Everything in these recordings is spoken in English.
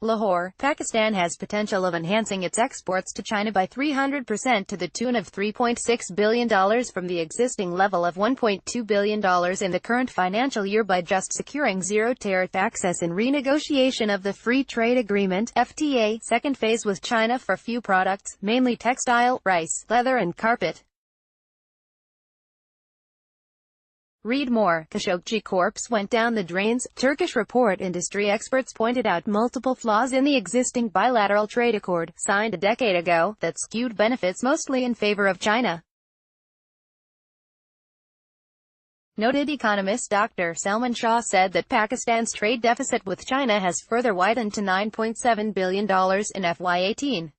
Lahore, Pakistan has potential of enhancing its exports to China by 300% to the tune of $3.6 billion from the existing level of $1.2 billion in the current financial year by just securing zero-tariff access in renegotiation of the Free Trade Agreement (FTA) second phase with China for few products, mainly textile, rice, leather and carpet. Read more. Khashoggi corpse went down the drains. Turkish report. Industry experts pointed out multiple flaws in the existing bilateral trade accord, signed a decade ago, that skewed benefits mostly in favor of China. Noted economist Dr. Salman Shah said that Pakistan's trade deficit with China has further widened to $9.7 billion in FY18.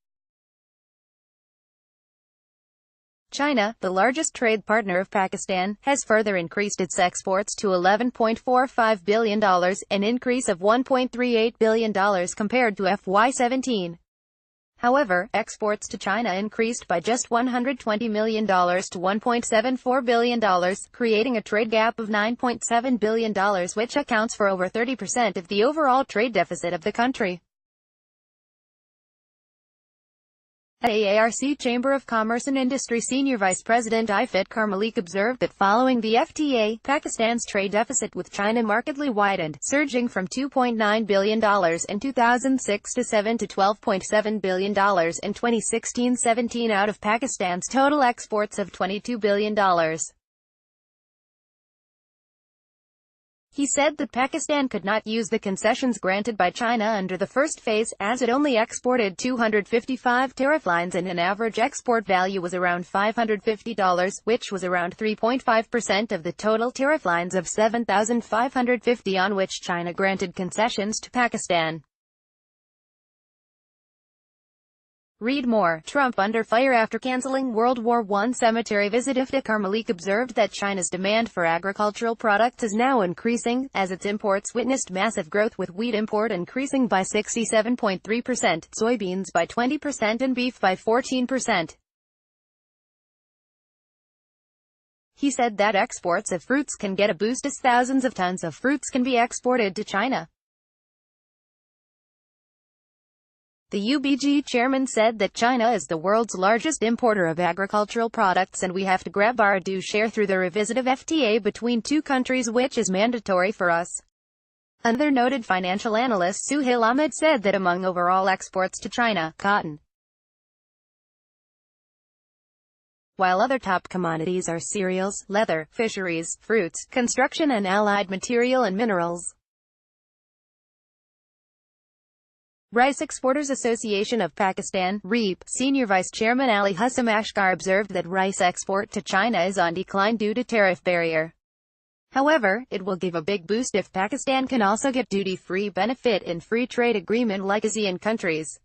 China, the largest trade partner of Pakistan, has further increased its exports to $11.45 billion, an increase of $1.38 billion compared to FY17. However, exports to China increased by just $120 million to $1.74 billion, creating a trade gap of $9.7 billion, which accounts for over 30% of the overall trade deficit of the country. AARC Chamber of Commerce and Industry Senior Vice President Ifat Karmalik observed that following the FTA, Pakistan's trade deficit with China markedly widened, surging from $2.9 billion in 2006-07 to $12.7 billion in 2016-17 out of Pakistan's total exports of $22 billion. He said that Pakistan could not use the concessions granted by China under the first phase, as it only exported 255 tariff lines and an average export value was around $550, which was around 3.5% of the total tariff lines of 7,550 on which China granted concessions to Pakistan. Read more. Trump under fire after canceling World War I cemetery visit. Ifat Karmalik observed that China's demand for agricultural products is now increasing, as its imports witnessed massive growth, with wheat import increasing by 67.3%, soybeans by 20% and beef by 14%. He said that exports of fruits can get a boost as thousands of tons of fruits can be exported to China. The UBG chairman said that China is the world's largest importer of agricultural products and we have to grab our due share through the revisit of FTA between two countries, which is mandatory for us. Another noted financial analyst, Suhail Ahmed, said that among overall exports to China, cotton, while other top commodities are cereals, leather, fisheries, fruits, construction and allied material and minerals. Rice Exporters Association of Pakistan (REAP) Senior Vice Chairman Ali Hussain Ashkar observed that rice export to China is on decline due to tariff barrier. However, it will give a big boost if Pakistan can also get duty-free benefit in free trade agreement like ASEAN countries.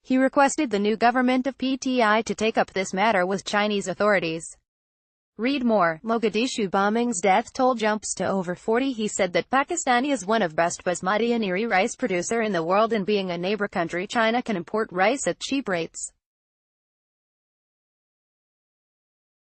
He requested the new government of PTI to take up this matter with Chinese authorities. Read more. Mogadishu bombings death toll jumps to over 40. He said that Pakistan is one of best basmati and iri rice producer in the world, and being a neighbor country, China can import rice at cheap rates.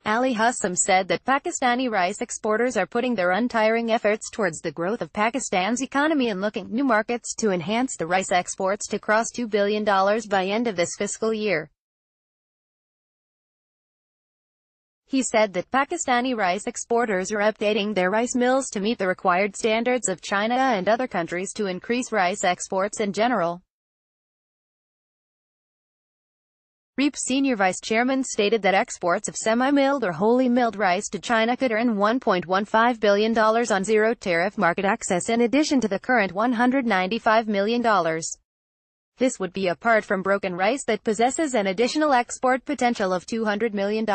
Ali Hussain said that Pakistani rice exporters are putting their untiring efforts towards the growth of Pakistan's economy and looking new markets to enhance the rice exports to cross $2 billion by end of this fiscal year. He said that Pakistani rice exporters are updating their rice mills to meet the required standards of China and other countries to increase rice exports in general. REAP Senior Vice Chairman stated that exports of semi-milled or wholly milled rice to China could earn $1.15 billion on zero-tariff market access in addition to the current $195 million. This would be apart from broken rice that possesses an additional export potential of $200 million.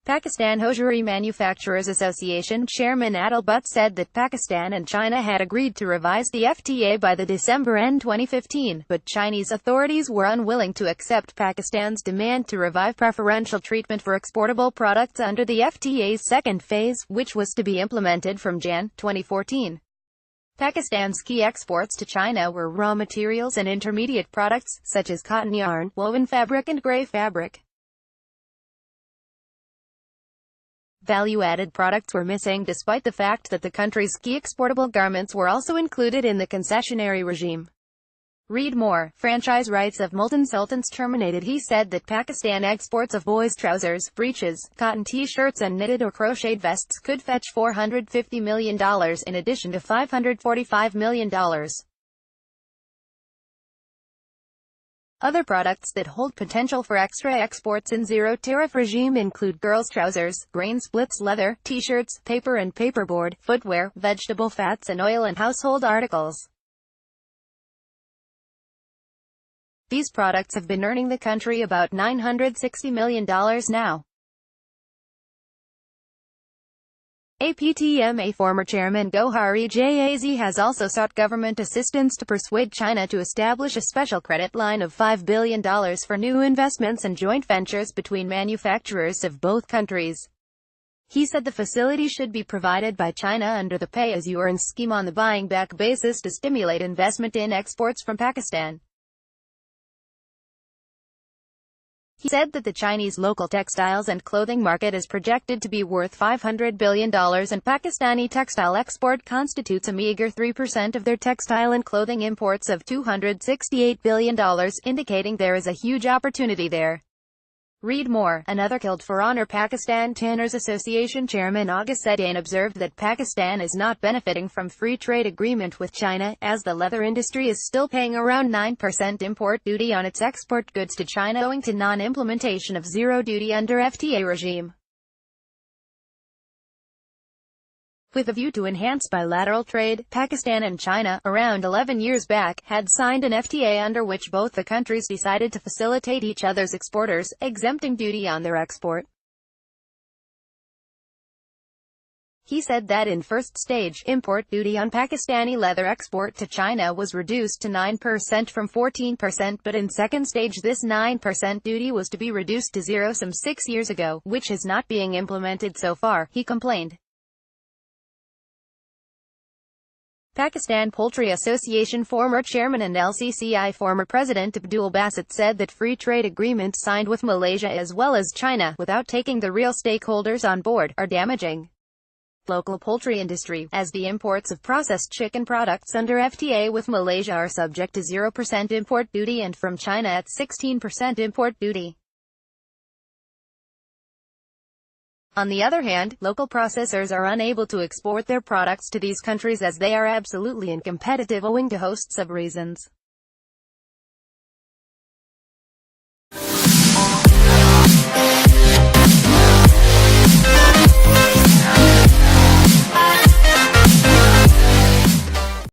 Pakistan Hosiery Manufacturers Association Chairman Adil Butt said that Pakistan and China had agreed to revise the FTA by the December end 2015, but Chinese authorities were unwilling to accept Pakistan's demand to revive preferential treatment for exportable products under the FTA's second phase, which was to be implemented from Jan. 2014. Pakistan's key exports to China were raw materials and intermediate products, such as cotton yarn, woven fabric and gray fabric. Value-added products were missing despite the fact that the country's key exportable garments were also included in the concessionary regime. Read more. Franchise rights of Multan Sultans terminated. He said that Pakistan exports of boys' trousers, breeches, cotton t-shirts and knitted or crocheted vests could fetch $450 million in addition to $545 million. Other products that hold potential for extra exports in zero-tariff regime include girls' trousers, grain splits, leather, t-shirts, paper and paperboard, footwear, vegetable fats and oil and household articles. These products have been earning the country about $960 million now. APTMA former chairman Gohari Jaz has also sought government assistance to persuade China to establish a special credit line of $5 billion for new investments and joint ventures between manufacturers of both countries. He said the facility should be provided by China under the pay-as-you-earn scheme on the buying-back basis to stimulate investment in exports from Pakistan. He said that the Chinese local textiles and clothing market is projected to be worth $500 billion and Pakistani textile export constitutes a meager 3% of their textile and clothing imports of $268 billion, indicating there is a huge opportunity there. Read more. Another killed for honor. Pakistan Tanners Association Chairman August Sedane observed that Pakistan is not benefiting from free trade agreement with China, as the leather industry is still paying around 9% import duty on its export goods to China owing to non-implementation of zero duty under FTA regime. With a view to enhance bilateral trade, Pakistan and China, around 11 years back, had signed an FTA under which both the countries decided to facilitate each other's exporters, exempting duty on their export. He said that in first stage, import duty on Pakistani leather export to China was reduced to 9% from 14%, but in second stage this 9% duty was to be reduced to zero some 6 years ago, which is not being implemented so far, he complained. Pakistan Poultry Association former chairman and LCCI former president Abdul Basit said that free trade agreements signed with Malaysia as well as China, without taking the real stakeholders on board, are damaging local poultry industry, as the imports of processed chicken products under FTA with Malaysia are subject to 0% import duty and from China at 16% import duty. On the other hand, local processors are unable to export their products to these countries as they are absolutely uncompetitive owing to hosts of reasons.